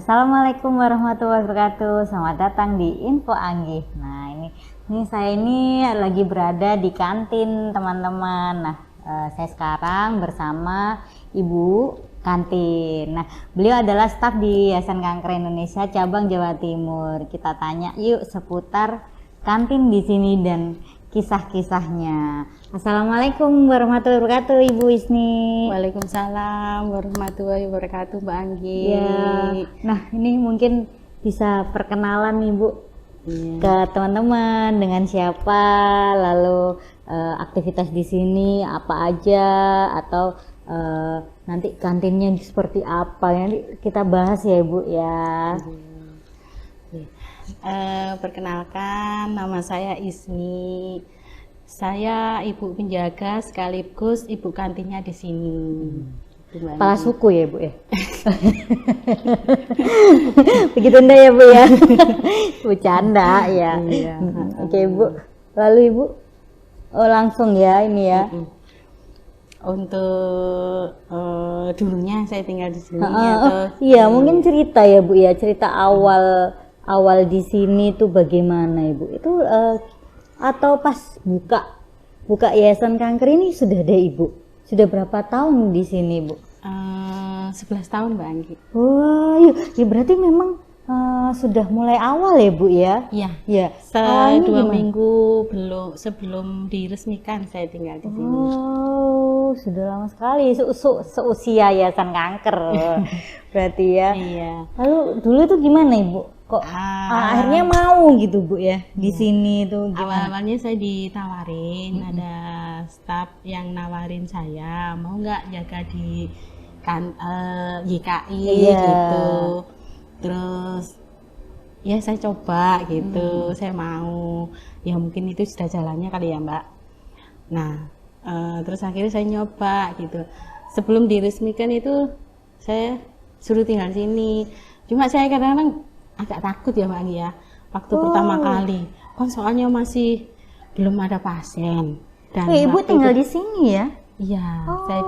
Assalamualaikum warahmatullahi wabarakatuh. Selamat datang di Info Anggi. Nah, ini saya lagi berada di kantin teman-teman. Nah, saya sekarang bersama Ibu kantin. Nah, beliau adalah staf di Yayasan Kanker Indonesia cabang Jawa Timur. Kita tanya yuk seputar kantin di sini dan kisah-kisahnya. Assalamualaikum warahmatullahi wabarakatuh, Ibu Isni. Waalaikumsalam warahmatullahi wabarakatuh, Mbak Anggi. Ya, nah ini mungkin bisa perkenalan nih Bu ke teman-teman dengan siapa, lalu aktivitas di sini apa aja, atau nanti kantinnya seperti apa, nanti kita bahas ya Ibu ya. Perkenalkan, nama saya Isni. Saya ibu penjaga sekaligus ibu kantinnya di sini. Kepala suku ya Bu ya. Begitu enggak ya Bu ya? Bercanda ya. Iya. Oke Bu. Lalu Ibu langsung ya ini ya. Untuk dulunya saya tinggal di sini atau iya, mungkin cerita ya Bu ya, cerita awal di sini tuh bagaimana Ibu? Itu atau pas buka Yayasan Kanker ini sudah ada Ibu? Sudah berapa tahun di sini Bu? 11 tahun Mbak Anggi. Wah, ya berarti memang sudah mulai awal ya Bu ya? Iya. Ya. 2 minggu sebelum diresmikan saya tinggal di sini. Oh, sudah lama sekali, seusia Yayasan Kanker berarti ya. Iya. Lalu dulu itu gimana Ibu? Kok akhirnya mau gitu Bu ya di sini tuh gimana? Awalnya saya ditawarin, ada staf yang nawarin saya mau nggak jaga di YKI gitu. Terus ya saya coba gitu, saya mau. Ya mungkin itu sudah jalannya kali ya Mbak. Nah, terus akhirnya saya nyoba gitu. Sebelum diresmikan itu saya suruh tinggal di sini. Cuma saya kadang-kadang agak takut ya Mbak Anggi ya. Waktu pertama kali, kan soalnya masih belum ada pasien. Dan Ibu tinggal di sini ya? Iya, saya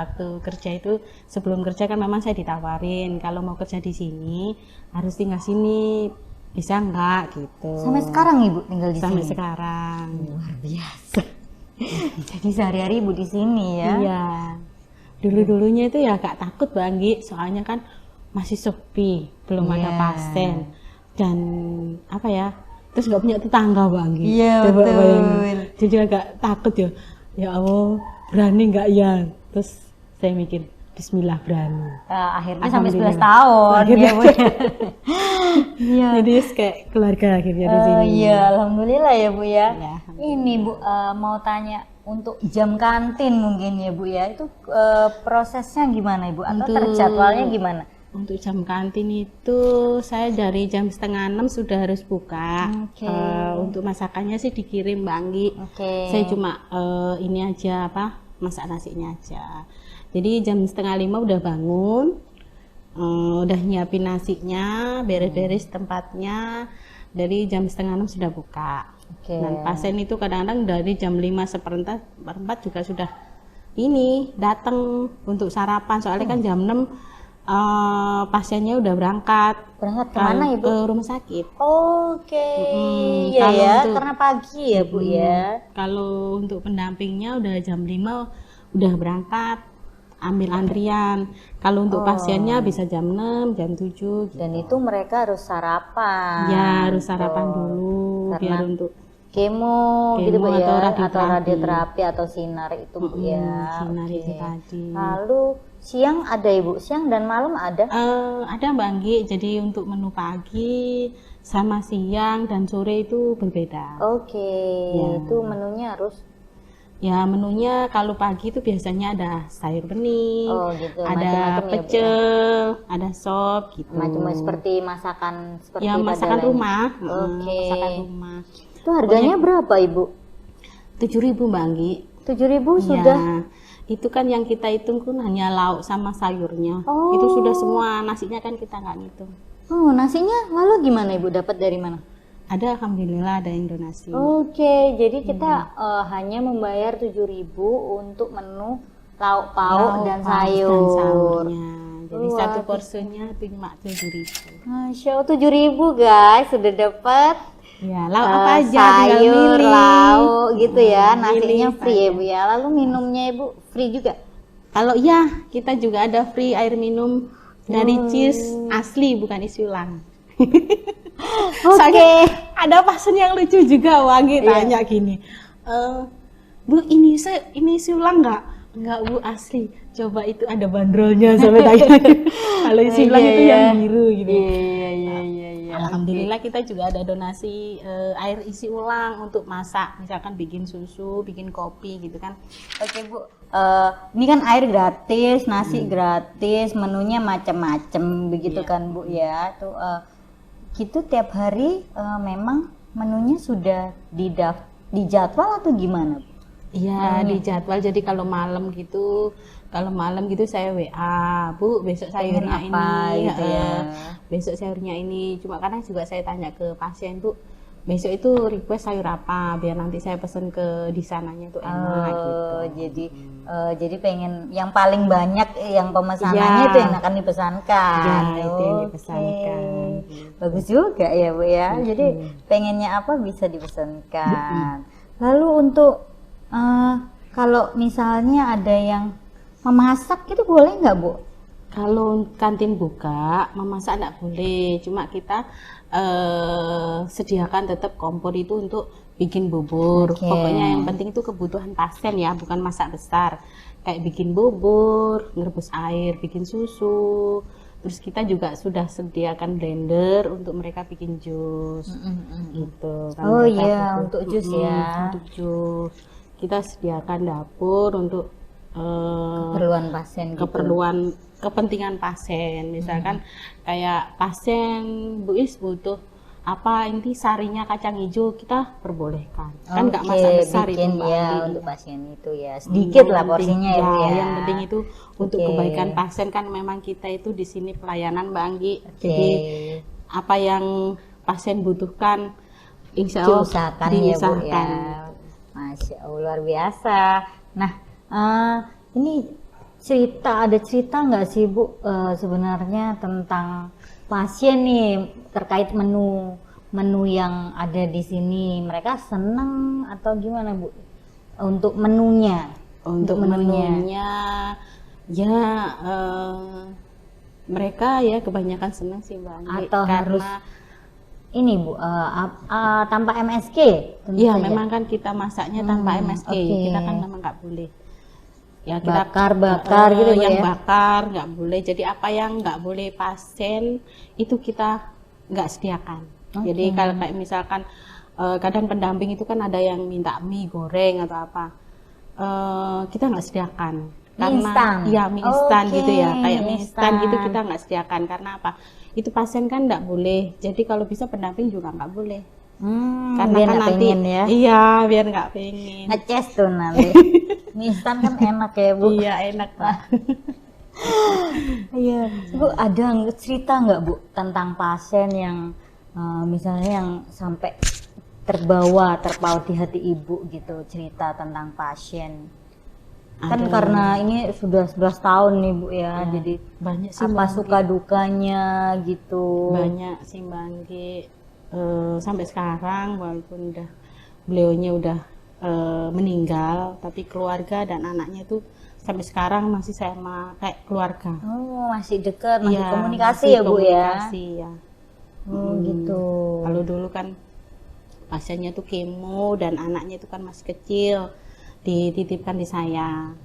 waktu kerja itu, sebelum kerja kan memang saya ditawarin kalau mau kerja di sini harus tinggal sini, bisa enggak gitu. Sampai sekarang Ibu tinggal di Sampai sini? sekarang. Luar biasa. Jadi sehari-hari Ibu di sini ya? Iya. Dulu-dulunya itu ya agak takut Mbak Anggi, soalnya kan masih sepi, belum ada pasien, dan apa ya, terus nggak punya tetangga Mbak Anggi. Iya betul. Jadi agak takut ya Allah, berani nggak ya? Terus saya mikir Bismillah, berani. Akhirnya sampai 11 tahun akhirnya. ya Bu. Iya. Jadi kayak keluarga akhirnya di sini. Iya, alhamdulillah ya Bu ya. Ya. Ini Bu mau tanya untuk jam kantin mungkin ya Bu ya, itu prosesnya gimana Ibu, atau terjadwalnya gimana? Untuk jam kantin itu saya dari jam 5:30 sudah harus buka. Untuk masakannya sih dikirim Mbak Anggi. Saya cuma ini aja masak nasinya aja. Jadi jam 4:30 udah bangun, udah nyiapin nasinya, beres-beres tempatnya. Dari jam 5:30 sudah buka. Dan pasien itu kadang-kadang dari jam 5:15 juga sudah ini datang untuk sarapan. Soalnya kan jam 6 pasiennya udah berangkat kemana Ibu? Ke rumah sakit. Iya ya, karena pagi ya Bu ya. Kalau untuk pendampingnya udah jam 5 udah berangkat ambil antrian. Kalau untuk pasiennya bisa jam 6, jam 7 gitu. Dan itu mereka harus sarapan. Ya, harus sarapan dulu karena biar untuk kemo gitu Bu ya, atau radioterapi atau sinar itu Bu ya. Sinar itu tadi. Lalu siang ada Ibu, siang dan malam ada? Ada Mbak Anggi, jadi untuk menu pagi sama siang dan sore itu berbeda. Itu menunya harus? Ya menunya kalau pagi itu biasanya ada sayur bening, ada macam-macam pecel, ada sop gitu. Macam seperti masakan seperti masakan rumah. Masakan rumah. Itu harganya berapa Ibu? 7.000 Mbak Anggi. 7.000 sudah? Itu kan yang kita hitung kan hanya lauk sama sayurnya. Itu sudah semua, nasinya kan kita nggak ngitung. Nasinya lalu gimana Ibu, dapat dari mana? Ada, alhamdulillah ada yang donasi. Jadi kita hanya membayar 7.000 untuk menu lauk pauk dan sayur. Jadi satu porsinya cuma 7.000. Masya Allah, 7.000 guys, sudah dapat. Ya, lauk apa aja, sayur, lauk gitu ya, nasinya milih free ya aja. Bu ya. Lalu minumnya Ibu free juga? Kalau ya, kita juga ada free air minum dari Cheers asli, bukan isi ulang. Oke. Ada pasien yang lucu juga, Wangi tanya gini, Bu, ini isi ulang nggak? Nggak Bu, asli. Coba itu ada bandrolnya sampai tanya. Kalau isi ulang itu yang biru gitu. Iya. Alhamdulillah kita juga ada donasi air isi ulang untuk masak, misalkan bikin susu, bikin kopi gitu kan. Oke Bu, ini kan air gratis, nasi gratis, menunya macam-macam begitu kan Bu ya. Tuh gitu tiap hari memang menunya sudah dijadwal atau gimana Bu? Iya, di jadwal. Jadi kalau malam gitu saya WA, Bu, besok sayurnya ini, gitu ya. Besok sayurnya ini. Cuma kadang juga saya tanya ke pasien, Bu, besok itu request sayur apa, biar nanti saya pesen ke di sananya itu enak gitu. Jadi pengen yang paling banyak yang pemesanannya itu yang akan dipesankan. Ya, itu yang dipesankan. Bagus juga ya Bu ya. Jadi pengennya apa bisa dipesankan. Lalu untuk kalau misalnya ada yang memasak itu boleh nggak Bu? Kalau kantin buka, memasak nggak boleh. Cuma kita sediakan tetap kompor itu untuk bikin bubur. Pokoknya yang penting itu kebutuhan pasien ya, bukan masak besar. Kayak bikin bubur, ngerebus air, bikin susu. Terus kita juga sudah sediakan blender untuk mereka bikin jus. Gitu. Oh iya, untuk jus ya. Untuk jus. Kita sediakan dapur untuk keperluan pasien gitu. Kepentingan pasien, misalkan kayak pasien Bu Is butuh apa, ini sarinya kacang hijau, kita perbolehkan. Kan nggak masak besar itu Mbak ya Andi. Untuk pasien itu ya sedikit lah porsinya ya, Bu ya. Yang penting itu untuk kebaikan pasien, kan memang kita itu di sini pelayanan Mbak Anggi. Jadi apa yang pasien butuhkan insya Allah diusahakan diusahakan. Ya Bu ya. Masya Allah, luar biasa. Nah, ini ada cerita nggak sih Bu sebenarnya tentang pasien nih terkait menu yang ada di sini? Mereka senang atau gimana Bu? Untuk menunya? Untuk menunya ya mereka ya kebanyakan senang sih Mbak Anggi. Atau karena harus ini Bu, tanpa MSG? Iya, memang kan kita masaknya tanpa MSG. Kita kan memang nggak boleh. Ya kita bakar gitu yang ya? Bakar nggak boleh. Jadi apa yang nggak boleh pasien itu kita nggak sediakan. Jadi kalau kayak misalkan kadang pendamping itu kan ada yang minta mie goreng atau apa, kita nggak sediakan. Karena mie instan gitu ya, kayak mie instan gitu kita nggak sediakan. Karena apa? Itu pasien kan nggak boleh. Jadi kalau bisa pendamping juga nggak boleh. Karena biar kan nanti pengen ya? Iya, biar nggak pengen. Ngeces tuh nanti. Mie instan kan enak ya Bu? Iya, enak Pak. Iya, Bu, ada cerita nggak Bu tentang pasien yang misalnya yang sampai terpaut di hati Ibu gitu, cerita tentang pasien? Kan karena ini sudah 11 tahun nih Bu ya, jadi banyak sih apa suka dukanya gitu? Banyak sih Mbak Anggi. Sampai sekarang walaupun beliaunya udah meninggal, tapi keluarga dan anaknya tuh sampai sekarang masih sama kayak keluarga. Oh, masih dekat, masih Ya, komunikasi masih ya Bu komunikasi, ya? ya. Gitu. Kalau dulu kan pasiennya tuh kemo dan anaknya itu kan masih kecil, dititipkan di saya.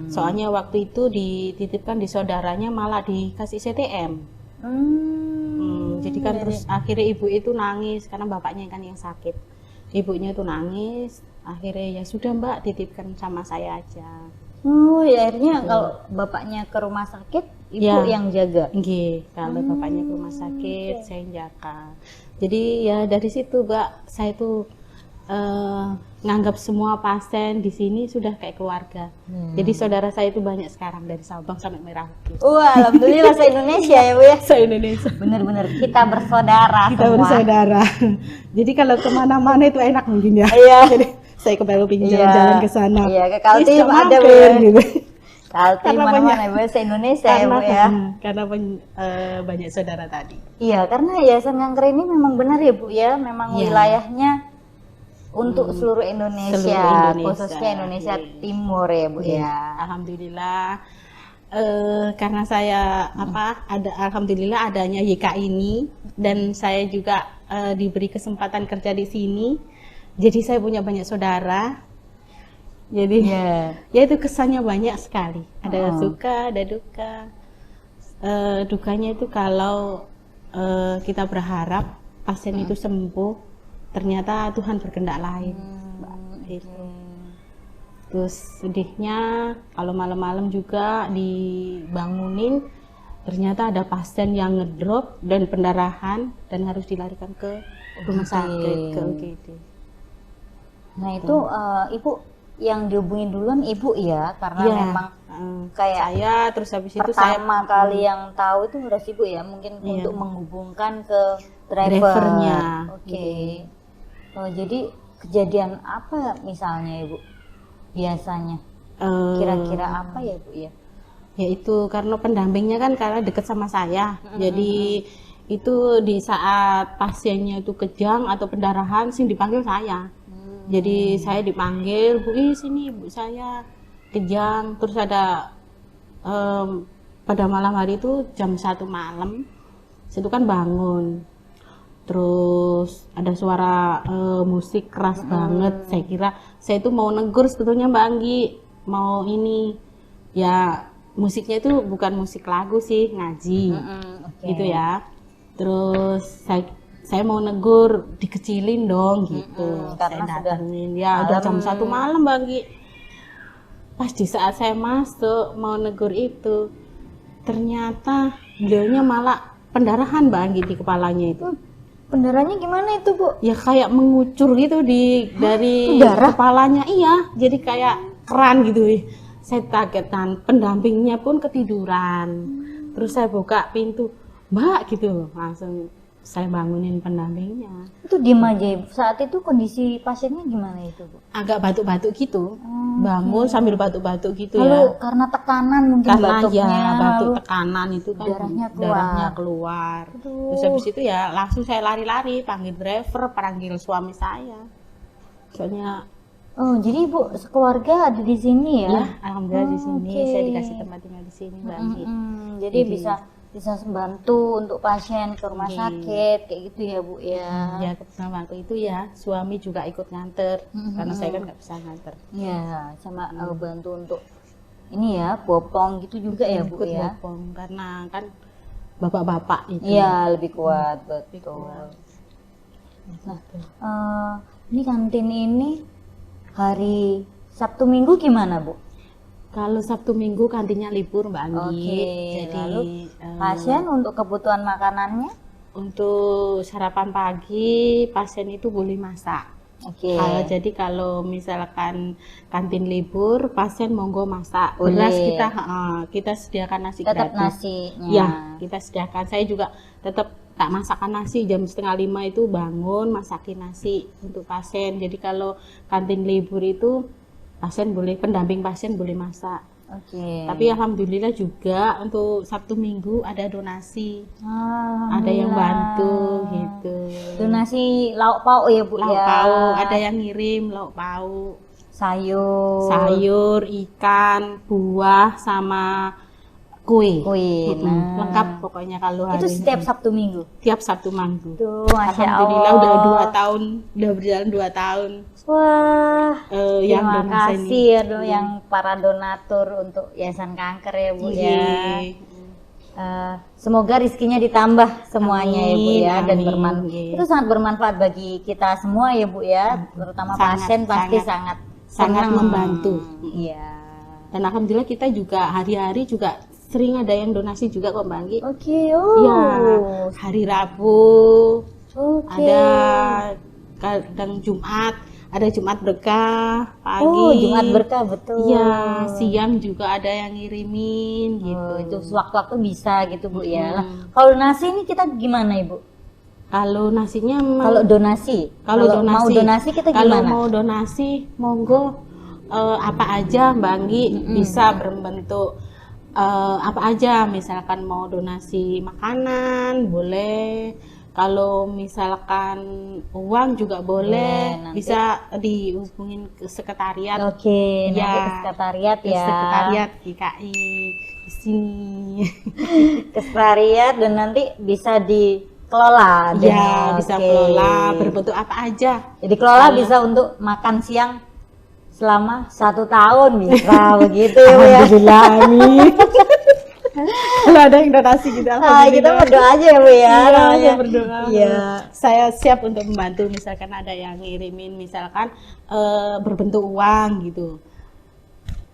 Soalnya waktu itu dititipkan di saudaranya malah dikasih CTM. Jadi kan terus akhirnya ibu itu nangis karena bapaknya kan yang sakit. Ibunya itu nangis, akhirnya ya sudah Mbak, titipkan sama saya aja. Oh ya, akhirnya kalau bapaknya ke rumah sakit, Ibu yang jaga? Nggih, kalau bapaknya ke rumah sakit, saya yang jaga. Jadi ya dari situ Mbak, saya tuh nganggap semua pasien di sini sudah kayak keluarga. Jadi saudara saya itu banyak sekarang dari Sabang sampai Merauke. Wah, alhamdulillah se-Indonesia ya Bu ya. Se-Indonesia. Bener-bener kita bersaudara Kita semua. bersaudara. Jadi kalau kemana-mana itu enak mungkin ya. Iya. Jadi saya kembali pingin jalan-jalan ke sana. Iya, ke Kaltim ada Bu. Gitu. Kalti mana-mana bahasa Indonesia ya Bu ya. Karena banyak saudara tadi. Iya, karena Yayasan Kanker ini memang benar ya Bu ya, memang wilayahnya untuk seluruh Indonesia, khususnya Indonesia Timur ya Bu ya. Alhamdulillah. Karena saya alhamdulillah adanya YK ini, dan saya juga diberi kesempatan kerja di sini. Jadi saya punya banyak saudara. Jadi ya itu kesannya banyak sekali. Ada suka, ada duka. Dukanya itu kalau kita berharap pasien itu sembuh, ternyata Tuhan berkehendak lain. Itu. Terus sedihnya kalau malam-malam juga dibangunin, ternyata ada pasien yang ngedrop dan pendarahan dan harus dilarikan ke rumah sakit, ke UGD. Nah itu Ibu yang dihubungin duluan Ibu ya, karena memang kayak saya, terus habis itu pertama kali yang tahu itu harus Ibu ya, mungkin untuk menghubungkan ke drivernya. Oke. Jadi kejadian apa misalnya Ibu biasanya? Kira-kira apa ya Bu ya? Ya itu karena pendampingnya kan karena deket sama saya. Jadi itu di saat pasiennya itu kejang atau pendarahan sing dipanggil saya. Jadi saya dipanggil, Bu, sini Bu saya kejang. Terus ada pada malam hari itu jam 1 malam, situ kan bangun. Terus ada suara musik keras banget. Saya kira saya itu mau negur sebetulnya Mbak Anggi, mau ini ya musiknya itu bukan musik lagu sih, ngaji gitu ya. Terus saya mau negur, dikecilin dong gitu. Karena saya datengin ya udah jam 1 malam Bagi. Pas di saat saya masuk mau negur itu, ternyata beliaunya malah pendarahan Bagi di kepalanya itu. Pendarahannya gimana itu Bu? Ya kayak mengucur gitu dari kepalanya. Iya, jadi kayak keran gitu. Saya kagetan, pendampingnya pun ketiduran. Terus saya buka pintu, Mbak gitu, langsung saya bangunin pendampingnya. Itu diem aja. Saat itu kondisi pasiennya gimana itu Bu? Agak batuk-batuk gitu, bangun sambil batuk-batuk gitu. Lalu karena tekanan mungkin batuknya. Ya batuk tekanan itu kan darahnya keluar. Terus habis itu ya langsung saya lari-lari panggil driver, panggil suami saya. Soalnya jadi Ibu sekeluarga ada di sini ya? Ya, alhamdulillah di sini. Saya dikasih tempat tinggal di sini, Mbak Anggi. Jadi bisa membantu untuk pasien ke rumah sakit kayak gitu ya Bu ya. Ya kebetulan waktu itu ya suami juga ikut nganter karena saya kan nggak bisa nganter. Ya sama bantu untuk ini ya bopong gitu juga ya Bu ikut ya. Bopong karena kan bapak-bapak itu. Iya lebih kuat betul. Nah ini kantin ini hari Sabtu Minggu gimana Bu? Kalau Sabtu Minggu kantinnya libur Mbak Anggi. Jadi lalu pasien untuk kebutuhan makanannya? Untuk sarapan pagi pasien itu boleh masak. Jadi kalau misalkan kantin libur pasien monggo masak. Beras kita sediakan nasi tetap gratis. Nasinya. Ya kita sediakan. Saya juga tetap tak masakan nasi jam 4:30 itu bangun masakin nasi untuk pasien. Jadi kalau kantin libur itu pendamping pasien boleh masak. Tapi alhamdulillah juga untuk Sabtu Minggu ada donasi. Ada yang bantu gitu. Donasi lauk pauk ya Bu ya. Lauk pauk, ada yang ngirim lauk pauk. Sayur, ikan, buah sama kue. Lengkap pokoknya kalau hari itu setiap Sabtu Minggu. Tiap Sabtu Minggu. Alhamdulillah udah 2 tahun, udah berjalan 2 tahun. Wah, terima kasih ya yang para donatur untuk Yayasan Kanker ya Bu ya. Semoga rezekinya ditambah semuanya ya Bu ya dan bermanfaat. Itu sangat bermanfaat bagi kita semua ya Bu ya, terutama pasien pasti sangat membantu. Iya. Dan alhamdulillah kita juga hari-hari juga sering ada yang donasi juga kok Mbak Anggi. Ya, hari Rabu. Ada kadang Jumat, ada Jumat berkah pagi. Jumat berkah betul. Ya, siang juga ada yang ngirimin gitu. Itu sewaktu-waktu bisa gitu Bu ya. Kalau nasi ini kita gimana Ibu? Kalau nasinya donasi. Kalau mau donasi kita gimana? Kalau mau donasi monggo apa aja Mbak Anggi, bisa berbentuk apa aja, misalkan mau donasi makanan boleh, kalau misalkan uang juga boleh, bisa dihubungin ke sekretariat. Oke, ya, nanti ke sekretariat ke ya. sekretariat GKI di sini. Ke sekretariat dan nanti bisa dikelola. Ya, bisa kelola berbentuk apa aja. Jadi kelola bisa untuk makan siang selama 1 tahun bisa begitu ya Bu ya. Alhamdulillah, amin. Kalau ada yang donasi gitu, alhamdulillah. Kita berdoa aja ya Bu ya. Iya, berdoa. Iya. Saya siap untuk membantu, misalkan ada yang ngirimin misalkan berbentuk uang gitu.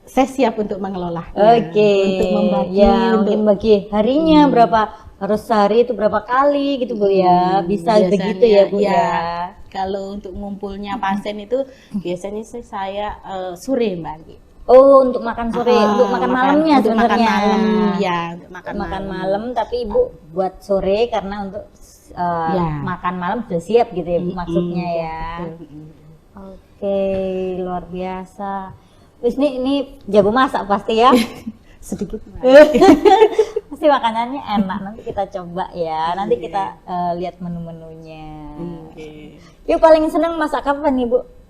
Saya siap untuk mengelola. Untuk membagi, ya, mungkin bagi harinya berapa, harus sehari itu berapa kali gitu Bu ya. Bisa begitu ya Bu ya. Kalau untuk ngumpulnya pasien itu biasanya saya sore Mbak Anggi. Oh, untuk makan sore, untuk makan malamnya untuk sebenarnya. Makan malam, ya, untuk makan malam, tapi Ibu buat sore karena untuk makan malam sudah siap gitu ya maksudnya ya. Oke, luar biasa. Terus ini jago masak pasti ya? Sedikit. Pasti makanannya enak, nanti kita coba ya. Nanti kita lihat menu-menunya. Yuk, paling seneng masak kapan Ibu?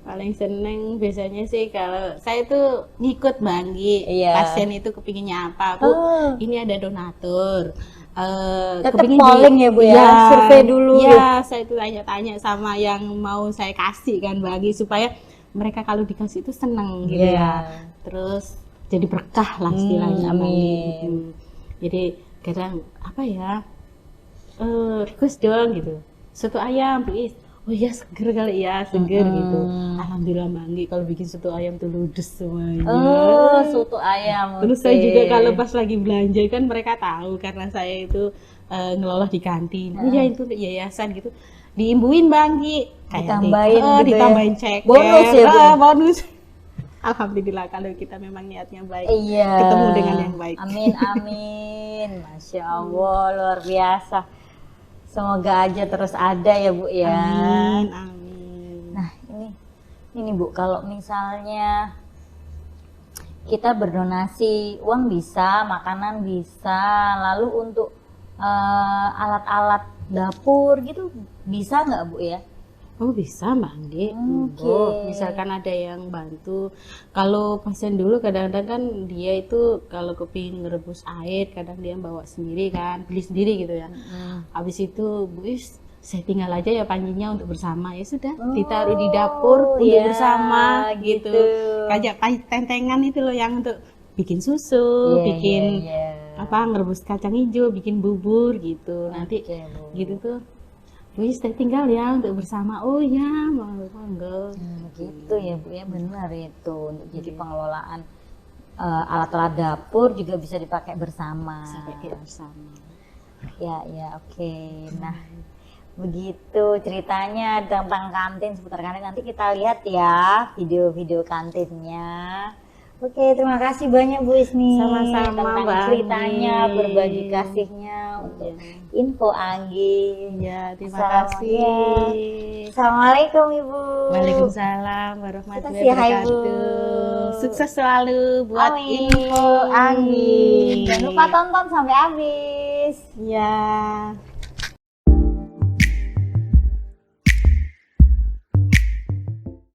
Paling seneng biasanya sih kalau saya tuh ngikut Mbak Anggi, pasien itu kepinginnya apa, Bu, ini ada donatur, tetap polling ya Bu ya, survei dulu ya. Saya tuh tanya-tanya sama yang mau saya kasih kan Mbak Anggi, supaya mereka kalau dikasih itu seneng gitu ya, terus jadi berkah lah istilahnya. Amin. Jadi kadang apa ya, request dong gitu, soto ayam please. Oh iya, seger kali ya, seger gitu. Alhamdulillah Mbak Anggi, kalau bikin soto ayam tuh ludes semuanya. Oh, soto ayam. Terus saya juga kalau pas lagi belanja kan mereka tahu karena saya itu ngelola di kantin. Oh iya, itu untuk yayasan gitu. Diimbuin Mbak Anggi, ditambahin gitu ditambahin cek. Bonus ya, bonus. Alhamdulillah kalau kita memang niatnya baik. Ketemu dengan yang baik. Amin, amin. Masya Allah, luar biasa. Semoga aja terus ada ya Bu ya. Amin, amin. Nah ini Bu, kalau misalnya kita berdonasi uang bisa, makanan bisa, lalu untuk alat-alat dapur gitu bisa nggak Bu ya? Oh bisa Mbak Anggi, misalkan ada yang bantu. Kalau pasien dulu kadang-kadang kan dia itu kalau kepingin ngerebus air, kadang dia bawa sendiri kan, beli sendiri gitu ya. Habis itu Bu Is, saya tinggal aja ya panjinya untuk bersama, ya sudah ditaruh di dapur untuk bersama gitu. Kayak tentengan itu loh yang untuk bikin susu, bikin apa, ngerebus kacang hijau, bikin bubur gitu. Nanti gitu tuh. Wis, saya tinggal ya untuk bersama. Oh ya, monggo. Gitu ya Bu ya, benar itu. Untuk jadi pengelolaan alat-alat dapur juga bisa dipakai bersama. Ya, oke. Nah, begitu ceritanya tentang kantin, seputar kantin. Nanti kita lihat ya video-video kantinnya. Oke, terima kasih banyak Bu Isni. Sama-sama tentang ceritanya, berbagi kasihnya untuk Info Anggi. Ya, terima kasih. Assalamualaikum Ibu. Waalaikumsalam warahmatullahi wabarakatuh. Sukses selalu buat Info Anggi. Jangan lupa tonton sampai habis. Ya.